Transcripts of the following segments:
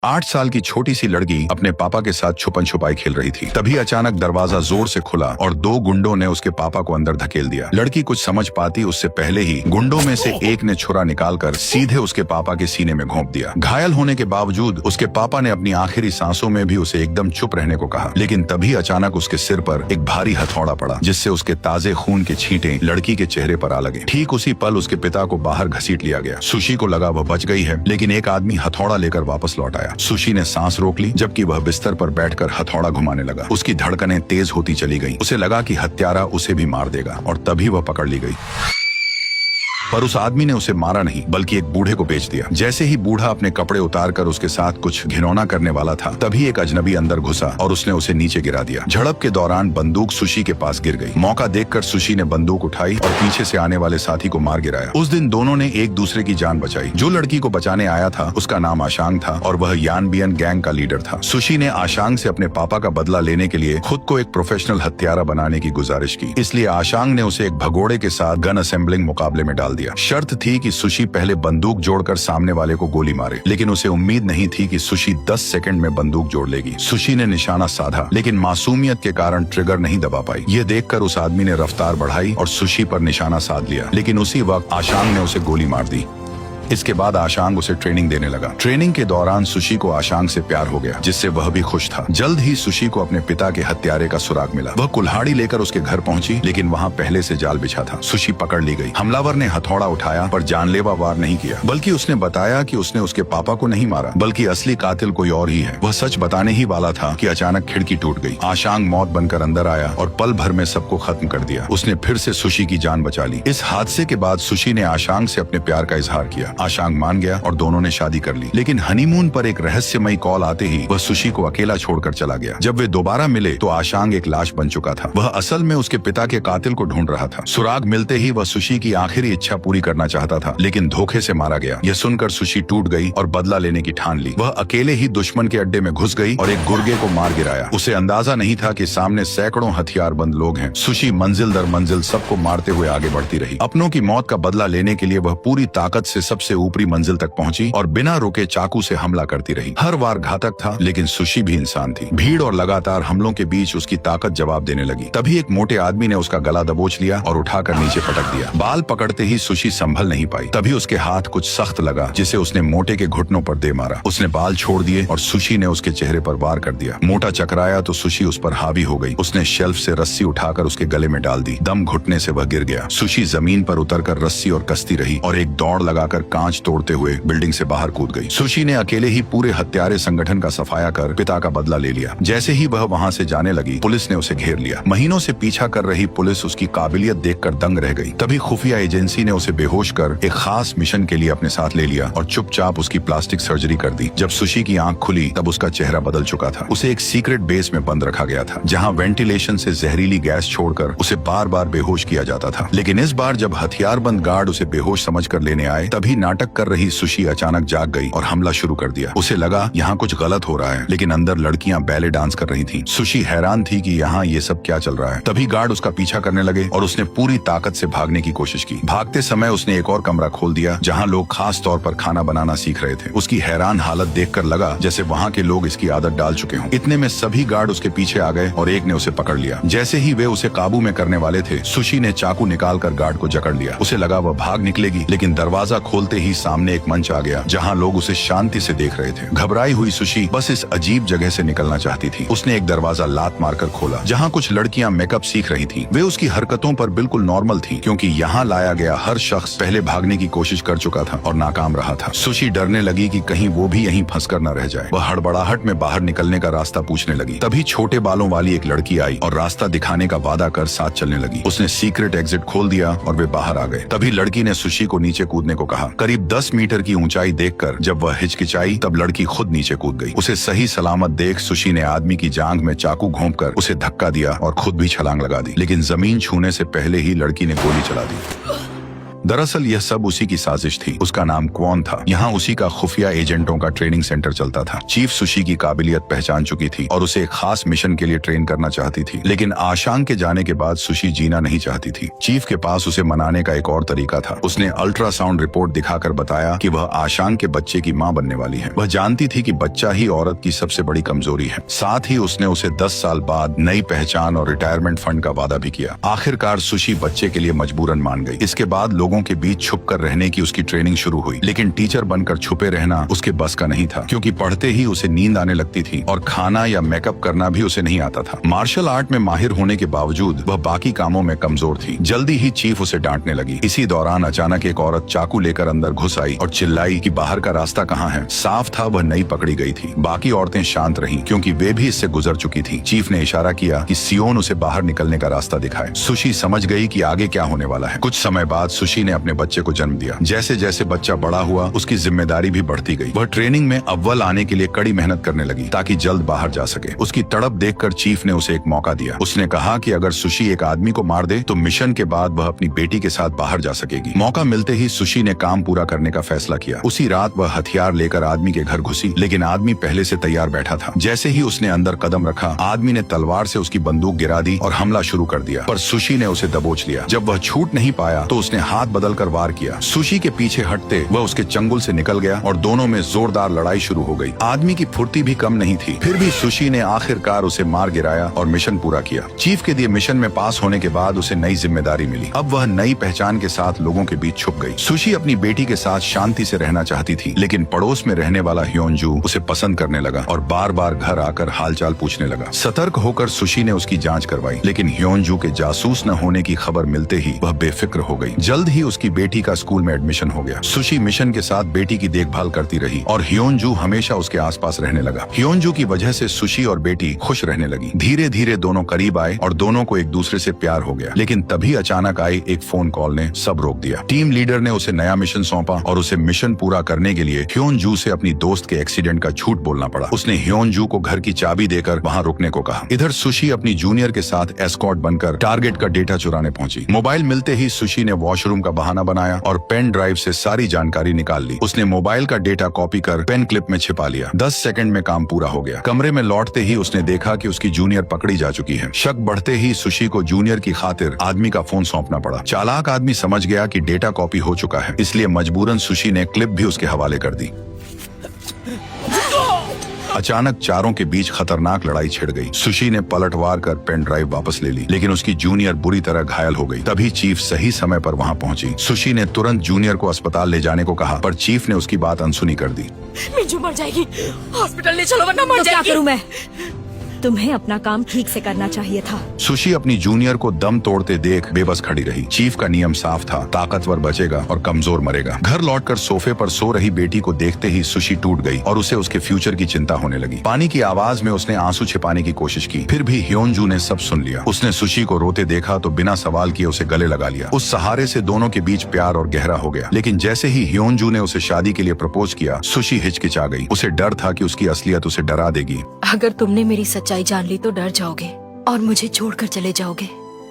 8 साल की छोटी सी लड़की अपने पापा के साथ छुपन छुपाई खेल रही थी। तभी अचानक दरवाजा जोर से खुला और 2 गुंडों ने उसके पापा को अंदर धकेल दिया। लड़की कुछ समझ पाती उससे पहले ही गुंडों में से एक ने छुरा निकालकर सीधे उसके पापा के सीने में घोंप दिया। घायल होने के बावजूद उसके पापा ने अपनी आखिरी सांसों में भी उसे एकदम चुप रहने को कहा, लेकिन तभी अचानक उसके सिर पर एक भारी हथौड़ा पड़ा, जिससे उसके ताजे खून के छींटे लड़की के चेहरे पर आ लगे। ठीक उसी पल उसके पिता को बाहर घसीट लिया गया। सुशी को लगा वह बच गई है, लेकिन एक आदमी हथौड़ा लेकर वापस लौट आया। सुशी ने सांस रोक ली, जबकि वह बिस्तर पर बैठकर हथौड़ा घुमाने लगा। उसकी धड़कनें तेज होती चली गईं। उसे लगा कि हत्यारा उसे भी मार देगा, और तभी वह पकड़ ली गई। पर उस आदमी ने उसे मारा नहीं, बल्कि एक बूढ़े को बेच दिया। जैसे ही बूढ़ा अपने कपड़े उतारकर उसके साथ कुछ घिनौना करने वाला था, तभी एक अजनबी अंदर घुसा और उसने उसे नीचे गिरा दिया। झड़प के दौरान बंदूक सुशी के पास गिर गई। मौका देखकर सुशी ने बंदूक उठाई और पीछे से आने वाले साथी को मार गिराया। उस दिन दोनों ने एक दूसरे की जान बचाई। जो लड़की को बचाने आया था उसका नाम आशांग था, और वह यान बियन गैंग का लीडर था। सुशी ने आशांग से अपने पापा का बदला लेने के लिए खुद को एक प्रोफेशनल हत्यारा बनाने की गुजारिश की। इसलिए आशांग ने उसे एक भगोड़े के साथ गन असेंबलिंग मुकाबले में डाल दिया। शर्त थी कि सुशी पहले बंदूक जोड़कर सामने वाले को गोली मारे, लेकिन उसे उम्मीद नहीं थी कि सुशी 10 सेकंड में बंदूक जोड़ लेगी। सुशी ने निशाना साधा, लेकिन मासूमियत के कारण ट्रिगर नहीं दबा पाई। यह देखकर उस आदमी ने रफ्तार बढ़ाई और सुशी पर निशाना साध लिया, लेकिन उसी वक्त आशांग ने उसे गोली मार दी। इसके बाद आशांग उसे ट्रेनिंग देने लगा। ट्रेनिंग के दौरान सुशी को आशांग से प्यार हो गया, जिससे वह भी खुश था। जल्द ही सुशी को अपने पिता के हत्यारे का सुराग मिला। वह कुल्हाड़ी लेकर उसके घर पहुंची, लेकिन वहां पहले से जाल बिछा था। सुशी पकड़ ली गई। हमलावर ने हथौड़ा उठाया, पर जानलेवा वार नहीं किया, बल्कि उसने बताया कि उसने उसके पापा को नहीं मारा, बल्कि असली कातिल कोई और ही है। वह सच बताने ही वाला था कि अचानक खिड़की टूट गई। आशांग मौत बनकर अंदर आया और पल भर में सबको खत्म कर दिया। उसने फिर से सुशी की जान बचा ली। इस हादसे के बाद सुशी ने आशांग से अपने प्यार का इजहार किया। आशांग मान गया और दोनों ने शादी कर ली। लेकिन हनीमून पर एक रहस्यमयी कॉल आते ही वह सुशी को अकेला छोड़कर चला गया। जब वे दोबारा मिले तो आशांग एक लाश बन चुका था। वह असल में उसके पिता के कातिल को ढूंढ रहा था। सुराग मिलते ही वह सुशी की आखिरी इच्छा पूरी करना चाहता था, लेकिन धोखे से मारा गया। यह सुनकर सुशी टूट गई और बदला लेने की ठान ली। वह अकेले ही दुश्मन के अड्डे में घुस गई और एक गुर्गे को मार गिराया। उसे अंदाजा नहीं था कि सामने सैकड़ों हथियारबंद लोग हैं। सुशी मंजिल दर मंजिल सबको मारते हुए आगे बढ़ती रही। अपनों की मौत का बदला लेने के लिए वह पूरी ताकत से सबसे ऊपरी मंजिल तक पहुंची और बिना रुके चाकू से हमला करती रही। हर वार घातक था, लेकिन सुशी भी इंसान थी। भीड़ और लगातार हमलों के बीच उसकी ताकत जवाब देने लगी। तभी एक मोटे आदमी ने उसका गला दबोच लिया और उठाकर नीचे पटक दिया। बाल पकड़ते ही सुशी संभल नहीं पाई। तभी उसके हाथ कुछ सख्त लगा, जिसे उसने मोटे के घुटनों पर दे मारा। उसने बाल छोड़ दिए और सुशी ने उसके चेहरे पर वार कर दिया। मोटा चकराया तो सुशी उस पर हावी हो गई। उसने शेल्फ से रस्सी उठाकर उसके गले में डाल दी। दम घुटने से वह गिर गया। सुशी जमीन पर उतरकर रस्सी और कसती रही और एक दौड़ लगाकर कांच तोड़ते हुए बिल्डिंग से बाहर कूद गई। सुशी ने अकेले ही पूरे हत्यारे संगठन का सफाया कर पिता का बदला ले लिया। जैसे ही वह वहां से जाने लगी, पुलिस ने उसे घेर लिया। महीनों से पीछा कर रही पुलिस उसकी काबिलियत देखकर दंग रह गई। तभी खुफिया एजेंसी ने उसे बेहोश कर एक खास मिशन के लिए अपने साथ ले लिया और चुपचाप उसकी प्लास्टिक सर्जरी कर दी। जब सुशी की आंख खुली तब उसका चेहरा बदल चुका था। उसे एक सीक्रेट बेस में बंद रखा गया था, जहाँ वेंटिलेशन से जहरीली गैस छोड़कर उसे बार बार बेहोश किया जाता था। लेकिन इस बार जब हथियारबंद गार्ड उसे बेहोश समझकर लेने आए, तभी नाटक कर रही सुशी अचानक जाग गई और हमला शुरू कर दिया। उसे लगा यहाँ कुछ गलत हो रहा है, लेकिन अंदर लड़कियां बैले डांस कर रही थीं। सुशी हैरान थी कि यहाँ ये सब क्या चल रहा है। तभी गार्ड उसका पीछा करने लगे और उसने पूरी ताकत से भागने की कोशिश की। भागते समय उसने एक और कमरा खोल दिया, जहाँ लोग खास तौर पर खाना बनाना सीख रहे थे। उसकी हैरान हालत देखकर लगा जैसे वहाँ के लोग इसकी आदत डाल चुके हों। इतने में सभी गार्ड उसके पीछे आ गए और एक ने उसे पकड़ लिया। जैसे ही वे उसे काबू में करने वाले थे, सुशी ने चाकू निकालकर गार्ड को जकड़ लिया। उसे लगा वह भाग निकलेगी, लेकिन दरवाजा खोलते ही सामने एक मंच आ गया, जहाँ लोग उसे शांति से देख रहे थे। घबराई हुई सुशी बस इस अजीब जगह से निकलना चाहती थी। उसने एक दरवाजा लात मारकर खोला, जहाँ कुछ लड़कियां मेकअप सीख रही थीं। वे उसकी हरकतों पर बिल्कुल नॉर्मल थीं, क्योंकि यहाँ लाया गया हर शख्स पहले भागने की कोशिश कर चुका था और नाकाम रहा था। सुशी डरने लगी कि कहीं वो भी यहीं फंसकर न रह जाए। वह हड़बड़ाहट में बाहर निकलने का रास्ता पूछने लगी। तभी छोटे बालों वाली एक लड़की आई और रास्ता दिखाने का वादा कर साथ चलने लगी। उसने सीक्रेट एग्जिट खोल दिया और वे बाहर आ गए। तभी लड़की ने सुशी को नीचे कूदने को कहा। करीब 10 मीटर की ऊंचाई देखकर जब वह हिचकिचाई, तब लड़की खुद नीचे कूद गई। उसे सही सलामत देख सुशी ने आदमी की जांघ में चाकू घोंपकर उसे धक्का दिया और खुद भी छलांग लगा दी, लेकिन जमीन छूने से पहले ही लड़की ने गोली चला दी। दरअसल यह सब उसी की साजिश थी। उसका नाम क्वॉन था। यहाँ उसी का खुफिया एजेंटों का ट्रेनिंग सेंटर चलता था। चीफ सुशी की काबिलियत पहचान चुकी थी और उसे एक खास मिशन के लिए ट्रेन करना चाहती थी, लेकिन आशांग के जाने के बाद सुशी जीना नहीं चाहती थी। चीफ के पास उसे मनाने का एक और तरीका था। उसने अल्ट्रासाउंड रिपोर्ट दिखाकर बताया कि वह आशांग के बच्चे की मां बनने वाली है। वह जानती थी कि बच्चा ही औरत की सबसे बड़ी कमजोरी है। साथ ही उसने उसे 10 साल बाद नई पहचान और रिटायरमेंट फंड का वादा भी किया। आखिरकार सुशी बच्चे के लिए मजबूरन मान गई। इसके बाद लोगों के बीच छुपकर रहने की उसकी ट्रेनिंग शुरू हुई, लेकिन टीचर बनकर छुपे रहना उसके बस का नहीं था, क्योंकि पढ़ते ही उसे नींद आने लगती थी और खाना या मेकअप करना भी उसे नहीं आता था। मार्शल आर्ट में माहिर होने के बावजूद वह बाकी कामों में कमजोर थी। जल्दी ही चीफ उसे डांटने लगी। इसी दौरान अचानक एक औरत चाकू लेकर अंदर घुस आई और चिल्लाई कि बाहर का रास्ता कहाँ है। साफ था वह नई पकड़ी गई थी। बाकी औरतें शांत रहीं, क्योंकि वे भी इससे गुजर चुकी थी। चीफ ने इशारा किया कि सियोन उसे बाहर निकलने का रास्ता दिखाए। सुशी समझ गई कि आगे क्या होने वाला है। कुछ समय बाद सुशी ने अपने बच्चे को जन्म दिया। जैसे जैसे बच्चा बड़ा हुआ, उसकी जिम्मेदारी भी बढ़ती गई। वह ट्रेनिंग में अव्वल आने के लिए कड़ी मेहनत करने लगी ताकि जल्द बाहर जा सके। उसकी तड़प देखकर चीफ ने उसे एक मौका दिया। उसने कहा कि अगर सुशी एक आदमी को मार दे तो मिशन के बाद वह अपनी बेटी के साथ बाहर जा सकेगी। मौका मिलते ही सुशी ने काम पूरा करने का फैसला किया। उसी रात वह हथियार लेकर आदमी के घर घुसी, लेकिन आदमी पहले से तैयार बैठा था। जैसे ही उसने अंदर कदम रखा, आदमी ने तलवार से उसकी बंदूक गिरा दी और हमला शुरू कर दिया, पर सुशी ने उसे दबोच लिया। जब वह छूट नहीं पाया तो उसने हाथ बदलकर वार किया। सुशी के पीछे हटते वह उसके चंगुल से निकल गया और दोनों में जोरदार लड़ाई शुरू हो गई। आदमी की फुर्ती भी कम नहीं थी, फिर भी सुशी ने आखिरकार उसे मार गिराया और मिशन पूरा किया। चीफ के दिए मिशन में पास होने के बाद उसे नई जिम्मेदारी मिली। अब वह नई पहचान के साथ लोगों के बीच छुप गई। सुशी अपनी बेटी के साथ शांति से रहना चाहती थी, लेकिन पड़ोस में रहने वाला ह्योनजू उसे पसंद करने लगा और बार बार घर आकर हालचाल पूछने लगा। सतर्क होकर सुशी ने उसकी जांच करवाई, लेकिन ह्योनजू के जासूस न होने की खबर मिलते ही वह बेफिक्र हो गई। जल्द ही उसकी बेटी का स्कूल में एडमिशन हो गया। सुशी मिशन के साथ बेटी की देखभाल करती रही और ह्योनजू हमेशा उसके आसपास रहने लगा। ह्योनजू की वजह से सुशी और बेटी खुश रहने लगी। धीरे धीरे दोनों करीब आए और दोनों को एक दूसरे से प्यार हो गया। लेकिन तभी अचानक आई एक फोन कॉल ने सब रोक दिया। टीम लीडर ने उसे नया मिशन सौंपा और उसे मिशन पूरा करने के लिए ह्योनजू से अपनी दोस्त के एक्सीडेंट का झूठ बोलना पड़ा। उसने ह्योनजू को घर की चाबी देकर वहां रुकने को कहा। इधर सुशी अपनी जूनियर के साथ एस्कॉर्ट बनकर टारगेट का डेटा चुराने पहुंची। मोबाइल मिलते ही सुशी ने वॉशरूम का बहाना बनाया और पेन ड्राइव से सारी जानकारी निकाल ली। उसने मोबाइल का डेटा कॉपी कर पेन क्लिप में छिपा लिया। 10 सेकंड में काम पूरा हो गया। कमरे में लौटते ही उसने देखा कि उसकी जूनियर पकड़ी जा चुकी है। शक बढ़ते ही सुशी को जूनियर की खातिर आदमी का फोन सौंपना पड़ा। चालाक आदमी समझ गया कि डेटा कॉपी हो चुका है, इसलिए मजबूरन सुशी ने क्लिप भी उसके हवाले कर दी। अचानक चारों के बीच खतरनाक लड़ाई छिड़ गई। सुशी ने पलटवार कर पेन ड्राइव वापस ले ली, लेकिन उसकी जूनियर बुरी तरह घायल हो गई। तभी चीफ सही समय पर वहां पहुंची। सुशी ने तुरंत जूनियर को अस्पताल ले जाने को कहा, पर चीफ ने उसकी बात अनसुनी कर दी। मिंजू मर जाएगी, हॉस्पिटल ले चलो वरना मर तो जाएगी। क्या करूं मैं? तुम्हें अपना काम ठीक से करना चाहिए था। सुशी अपनी जूनियर को दम तोड़ते देख बेबस खड़ी रही। चीफ का नियम साफ था, ताकतवर बचेगा और कमजोर मरेगा। घर लौटकर सोफे पर सो रही बेटी को देखते ही सुशी टूट गई और उसे उसके फ्यूचर की चिंता होने लगी। पानी की आवाज में उसने आंसू छिपाने की कोशिश की, फिर भी ह्योनजू ने सब सुन लिया। उसने सुशी को रोते देखा तो बिना सवाल किए उसे गले लगा लिया। उस सहारे से दोनों के बीच प्यार और गहरा हो गया। लेकिन जैसे ही ह्योनजू ने उसे शादी के लिए प्रपोज किया, सुशी हिचकिचा गई। उसे डर था कि उसकी असलियत उसे डरा देगी। अगर तुमने मेरी सच्चाई जान ली तो डर जाओगे और मुझे छोड़कर चले जाओगे।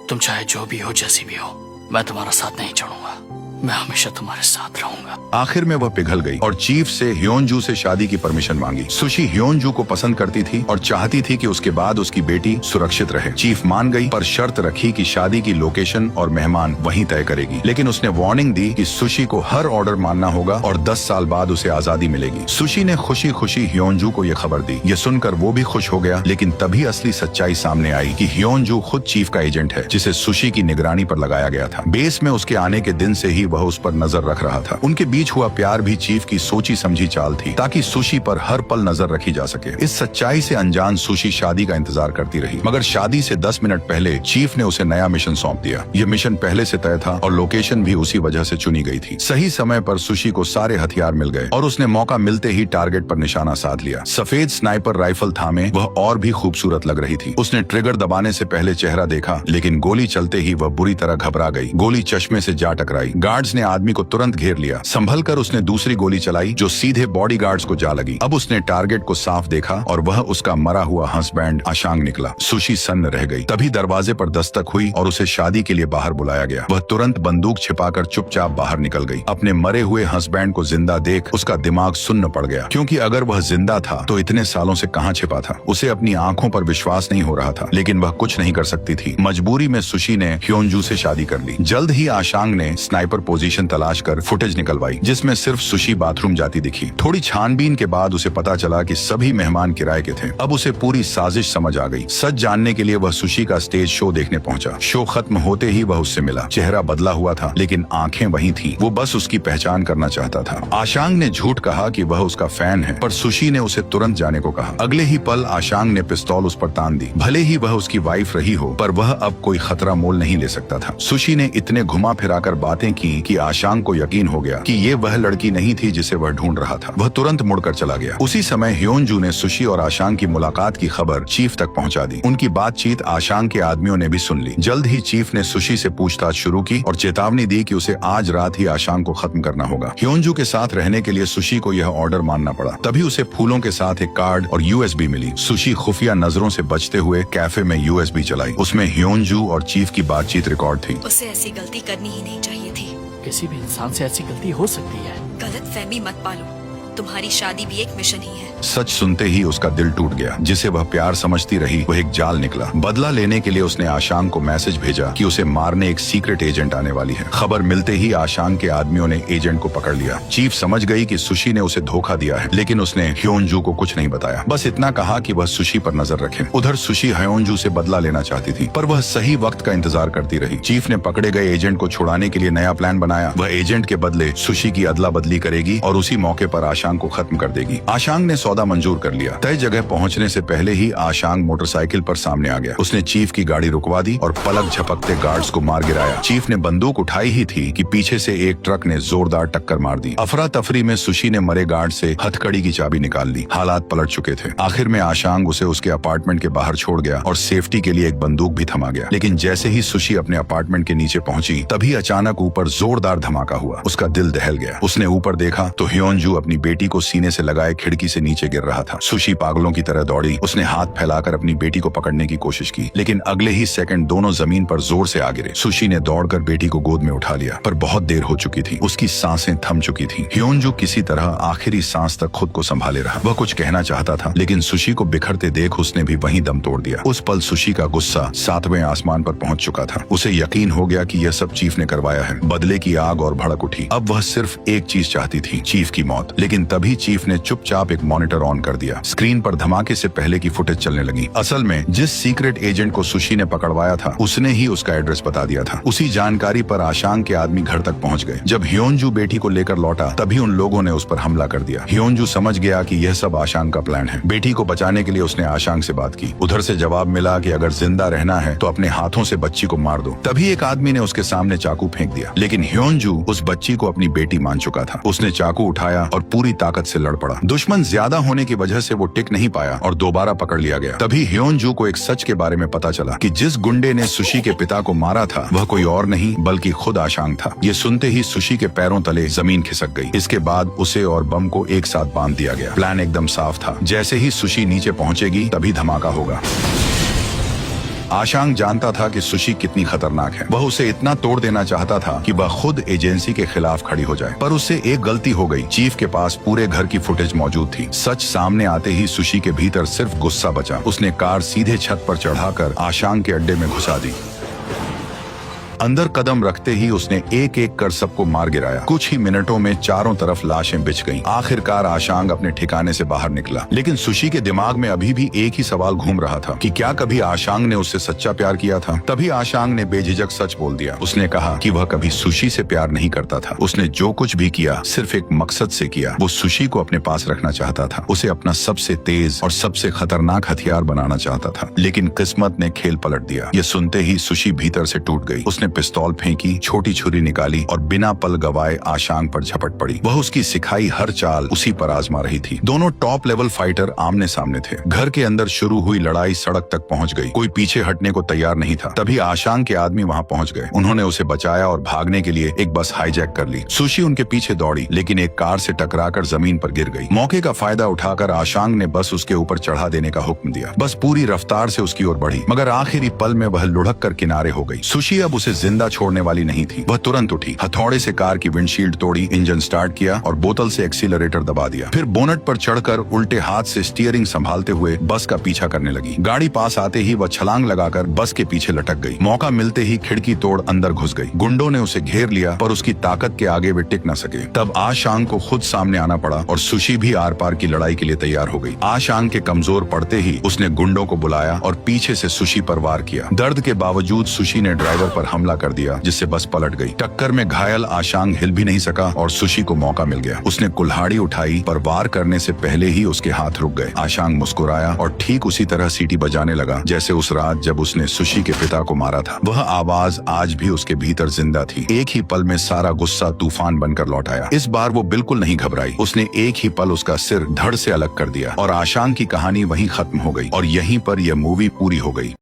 तुम चाहे जो भी हो, जैसी भी हो, मैं तुम्हारा साथ नहीं छोड़ूंगा। मैं हमेशा तुम्हारे साथ रहूंगा। आखिर में वह पिघल गई और चीफ से ह्योनजू से शादी की परमिशन मांगी। सुशी ह्योनजू को पसंद करती थी और चाहती थी कि उसके बाद उसकी बेटी सुरक्षित रहे। चीफ मान गई, पर शर्त रखी कि शादी की लोकेशन और मेहमान वहीं तय करेगी। लेकिन उसने वार्निंग दी कि सुशी को हर ऑर्डर मानना होगा और 10 साल बाद उसे आजादी मिलेगी। सुशी ने खुशी खुशी ह्योनजू को यह खबर दी। ये सुनकर वो भी खुश हो गया, लेकिन तभी असली सच्चाई सामने आई कि ह्योनजू खुद चीफ का एजेंट है, जिसे सुशी की निगरानी पर लगाया गया था। बेस में उसके आने के दिन से ही वह उस पर नजर रख रहा था। उनके बीच हुआ प्यार भी चीफ की सोची समझी चाल थी, ताकि सुशी पर हर पल नजर रखी जा सके। इस सच्चाई से अनजान सुशी शादी का इंतजार करती रही, मगर शादी से 10 मिनट पहले चीफ ने उसे नया मिशन सौंप दिया। यह मिशन पहले से तय था और लोकेशन भी उसी वजह से चुनी गई थी। सही समय पर सुशी को सारे हथियार मिल गए और उसने मौका मिलते ही टारगेट पर निशाना साध लिया। सफेद स्नाइपर राइफल थामे वह और भी खूबसूरत लग रही थी। उसने ट्रिगर दबाने से पहले चेहरा देखा, लेकिन गोली चलते ही वह बुरी तरह घबरा गई। गोली चश्मे से जा टकराई। गार्ड गार्ड्स ने आदमी को तुरंत घेर लिया। संभल कर उसने दूसरी गोली चलाई जो सीधे बॉडीगार्ड्स को जा लगी। अब उसने टारगेट को साफ देखा और वह उसका मरा हुआ हस्बैंड आशांग निकला। सुशी सन्न रह गई। तभी दरवाजे पर दस्तक हुई और उसे शादी के लिए बाहर बुलाया गया। वह तुरंत बंदूक छिपाकर चुपचाप बाहर निकल गई। अपने मरे हुए हस्बैंड को जिंदा देख उसका दिमाग सुन्न पड़ गया, क्योंकि अगर वह जिंदा था तो इतने सालों से कहां छिपा था। उसे अपनी आंखों पर विश्वास नहीं हो रहा था, लेकिन वह कुछ नहीं कर सकती थी। मजबूरी में सुशी ने ह्योनजू से शादी कर ली। जल्द ही आशांग ने स्नाइपर पोजीशन तलाश कर फुटेज निकलवाई, जिसमें सिर्फ सुशी बाथरूम जाती दिखी। थोड़ी छानबीन के बाद उसे पता चला कि सभी मेहमान किराए के थे। अब उसे पूरी साजिश समझ आ गई। सच जानने के लिए वह सुशी का स्टेज शो देखने पहुंचा। शो खत्म होते ही वह उससे मिला। चेहरा बदला हुआ था, लेकिन आंखें वही थी। वो बस उसकी पहचान करना चाहता था। आशांग ने झूठ कहा कि वह उसका फैन है, पर सुशी ने उसे तुरंत जाने को कहा। अगले ही पल आशांग ने पिस्तौल उस पर तान दी। भले ही वह उसकी वाइफ रही हो, पर वह अब कोई खतरा मोल नहीं ले सकता था। सुशी ने इतने घुमा फिराकर बातें की कि आशांग को यकीन हो गया कि ये वह लड़की नहीं थी जिसे वह ढूंढ रहा था। वह तुरंत मुड़कर चला गया। उसी समय ह्योनजू ने सुशी और आशांग की मुलाकात की खबर चीफ तक पहुंचा दी। उनकी बातचीत आशांग के आदमियों ने भी सुन ली। जल्द ही चीफ ने सुशी से पूछताछ शुरू की और चेतावनी दी कि उसे आज रात ही आशांग को खत्म करना होगा। ह्योनजू के साथ रहने के लिए सुशी को यह ऑर्डर मानना पड़ा। तभी उसे फूलों के साथ एक कार्ड और यूएसबी मिली। सुशी खुफिया नजरों से बचते हुए कैफे में यूएसबी चलाई। उसमें ह्योनजू और चीफ की बातचीत रिकॉर्ड थी। उसे ऐसी गलती करनी ही नहीं चाहिए थी। किसी भी इंसान से ऐसी गलती हो सकती है। गलत फहमी मत पालो, तुम्हारी शादी भी एक मिशन ही है। सच सुनते ही उसका दिल टूट गया। जिसे वह प्यार समझती रही वह एक जाल निकला। बदला लेने के लिए उसने आशांग को मैसेज भेजा कि उसे मारने एक सीक्रेट एजेंट आने वाली है। खबर मिलते ही आशांग के आदमियों ने एजेंट को पकड़ लिया। चीफ समझ गई कि सुशी ने उसे धोखा दिया है, लेकिन उसने ह्योनजू को कुछ नहीं बताया। बस इतना कहा कि वह सुशी पर नजर रखे। उधर सुशी ह्योनजू से बदला लेना चाहती थी, पर वह सही वक्त का इंतजार करती रही। चीफ ने पकड़े गए एजेंट को छुड़ाने के लिए नया प्लान बनाया। वह एजेंट के बदले सुशी की अदला बदली करेगी और उसी मौके पर आशांग को खत्म कर देगी। आशांग ने सौदा मंजूर कर लिया। तय जगह पहुंचने से पहले ही आशांग मोटरसाइकिल पर सामने आ गया। उसने चीफ की गाड़ी रुकवा दी और पलक झपकते गार्ड्स को मार गिराया। चीफ ने बंदूक उठाई ही थी कि पीछे से एक ट्रक ने जोरदार टक्कर मार दी। अफरा तफरी में सुशी ने मरे गार्ड से हथकड़ी की चाबी निकाल ली। हालात पलट चुके थे। आखिर में आशांग उसे उसके अपार्टमेंट के बाहर छोड़ गया और सेफ्टी के लिए एक बंदूक भी थमा गया। लेकिन जैसे ही सुशी अपने अपार्टमेंट के नीचे पहुंची, तभी अचानक ऊपर जोरदार धमाका हुआ। उसका दिल दहल गया। उसने ऊपर देखा तो ह्योनजू अपनी बेटी को सीने से लगाए खिड़की से नीचे गिर रहा था। सुशी पागलों की तरह दौड़ी। उसने हाथ फैलाकर अपनी बेटी को पकड़ने की कोशिश की, लेकिन अगले ही सेकंड दोनों जमीन पर जोर से आ गिरे। सुशी ने दौड़कर बेटी को गोद में उठा लिया, पर बहुत देर हो चुकी थी। उसकी सांसें थम चुकी थी। ह्योनजू किसी तरह आखिरी सांस तक खुद को संभाले रहा। वह कुछ कहना चाहता था, लेकिन सुशी को बिखरते देख उसने भी वहीं दम तोड़ दिया। उस पल सुशी का गुस्सा 7वें आसमान पर पहुंच चुका था। उसे यकीन हो गया कि यह सब चीफ ने करवाया है। बदले की आग और भड़क उठी। अब वह सिर्फ एक चीज चाहती थी, चीफ की मौत। लेकिन तभी चीफ ने चुपचाप एक मॉनिटर ऑन कर दिया। स्क्रीन पर धमाके से पहले की फुटेज चलने लगी। असल में जिस सीक्रेट एजेंट को सुशी ने पकड़वाया था, उसने ही उसका एड्रेस बता दिया था। उसी जानकारी पर आशांग के आदमी घर तक पहुंच गए। जब ह्योनजू बेटी को लेकर लौटा, तभी उन लोगों ने उस पर हमला कर दिया। ह्योनजू समझ गया कि यह सब आशांग का प्लान है। बेटी को बचाने के लिए उसने आशांग से बात की। उधर से जवाब मिला कि अगर जिंदा रहना है तो अपने हाथों से बच्ची को मार दो। तभी एक आदमी ने उसके सामने चाकू फेंक दिया, लेकिन ह्योनजू उस बच्ची को अपनी बेटी मान चुका था। उसने चाकू उठाया और पूरी ताकत से लड़ पड़ा। दुश्मन ज्यादा होने की वजह से वो टिक नहीं पाया और दोबारा पकड़ लिया गया। तभी ह्योनजू को एक सच के बारे में पता चला कि जिस गुंडे ने सुशी के पिता को मारा था, वह कोई और नहीं बल्कि खुद आशांग था। ये सुनते ही सुशी के पैरों तले जमीन खिसक गई। इसके बाद उसे और बम को एक साथ बांध दिया गया। प्लान एकदम साफ था। जैसे ही सुशी नीचे पहुंचेगी, तभी धमाका होगा। आशांग जानता था कि सुशी कितनी खतरनाक है। वह उसे इतना तोड़ देना चाहता था कि वह खुद एजेंसी के खिलाफ खड़ी हो जाए। पर उससे एक गलती हो गई। चीफ के पास पूरे घर की फुटेज मौजूद थी। सच सामने आते ही सुशी के भीतर सिर्फ गुस्सा बचा। उसने कार सीधे छत पर चढ़ाकर आशांग के अड्डे में घुसा दी। अंदर कदम रखते ही उसने एक एक कर सबको मार गिराया। कुछ ही मिनटों में चारों तरफ लाशें बिछ गईं। आखिरकार आशांग अपने ठिकाने से बाहर निकला, लेकिन सुशी के दिमाग में अभी भी एक ही सवाल घूम रहा था कि क्या कभी आशांग ने उससे सच्चा प्यार किया था। तभी आशांग ने बेझिझक सच बोल दिया। उसने कहा कि वह कभी सुशी से प्यार नहीं करता था। उसने जो कुछ भी किया सिर्फ एक मकसद से किया। वो सुशी को अपने पास रखना चाहता था। उसे अपना सबसे तेज और सबसे खतरनाक हथियार बनाना चाहता था। लेकिन किस्मत ने खेल पलट दिया। ये सुनते ही सुशी भीतर से टूट गई। उसने पिस्तौल फेंकी, छोटी छुरी निकाली और बिना पल गवाए आशांग पर झपट पड़ी। वह उसकी सिखाई हर चाल उसी पर आजमा रही थी। दोनों टॉप लेवल फाइटर आमने सामने थे। घर के अंदर शुरू हुई लड़ाई सड़क तक पहुंच गई। कोई पीछे हटने को तैयार नहीं था। तभी आशांग के आदमी वहां पहुंच गए। उन्होंने उसे बचाया और भागने के लिए एक बस हाईजैक कर ली। सुशी उनके पीछे दौड़ी, लेकिन एक कार से टकराकर जमीन पर गिर गई। मौके का फायदा उठाकर आशांग ने बस उसके ऊपर चढ़ा देने का हुक्म दिया। बस पूरी रफ्तार से उसकी ओर बढ़ी, मगर आखिरी पल में वह लुढ़क कर किनारे हो गई। सुशी अब उसे जिंदा छोड़ने वाली नहीं थी। वह तुरंत उठी, हथौड़े से कार की विंडशील्ड तोड़ी, इंजन स्टार्ट किया और बोतल से एक्सीलरेटर दबा दिया। फिर बोनट पर चढ़कर उल्टे हाथ से स्टीयरिंग संभालते हुए बस का पीछा करने लगी। गाड़ी पास आते ही वह छलांग लगाकर बस के पीछे लटक गई। मौका मिलते ही खिड़की तोड़ अंदर घुस गई। गुंडों ने उसे घेर लिया, पर उसकी ताकत के आगे वे टिक न सके। तब आशांग को खुद सामने आना पड़ा और सुशी भी आर पार की लड़ाई के लिए तैयार हो गई। आशांग के कमजोर पड़ते ही उसने गुंडों को बुलाया और पीछे से सुशी पर वार किया। दर्द के बावजूद सुशी ने ड्राइवर पर हमला कर दिया, जिससे बस पलट गई। टक्कर में घायल आशांग हिल भी नहीं सका और सुशी को मौका मिल गया। उसने कुल्हाड़ी उठाई, पर वार करने से पहले ही उसके हाथ रुक गए। आशांग मुस्कुराया और ठीक उसी तरह सीटी बजाने लगा जैसे उस रात जब उसने सुशी के पिता को मारा था। वह आवाज आज भी उसके भीतर जिंदा थी। एक ही पल में सारा गुस्सा तूफान बनकर लौट आया। इस बार वो बिल्कुल नहीं घबराई। उसने एक ही पल उसका सिर धड़ से अलग कर दिया और आशांग की कहानी वहीं खत्म हो गई और यहीं पर यह मूवी पूरी हो गई।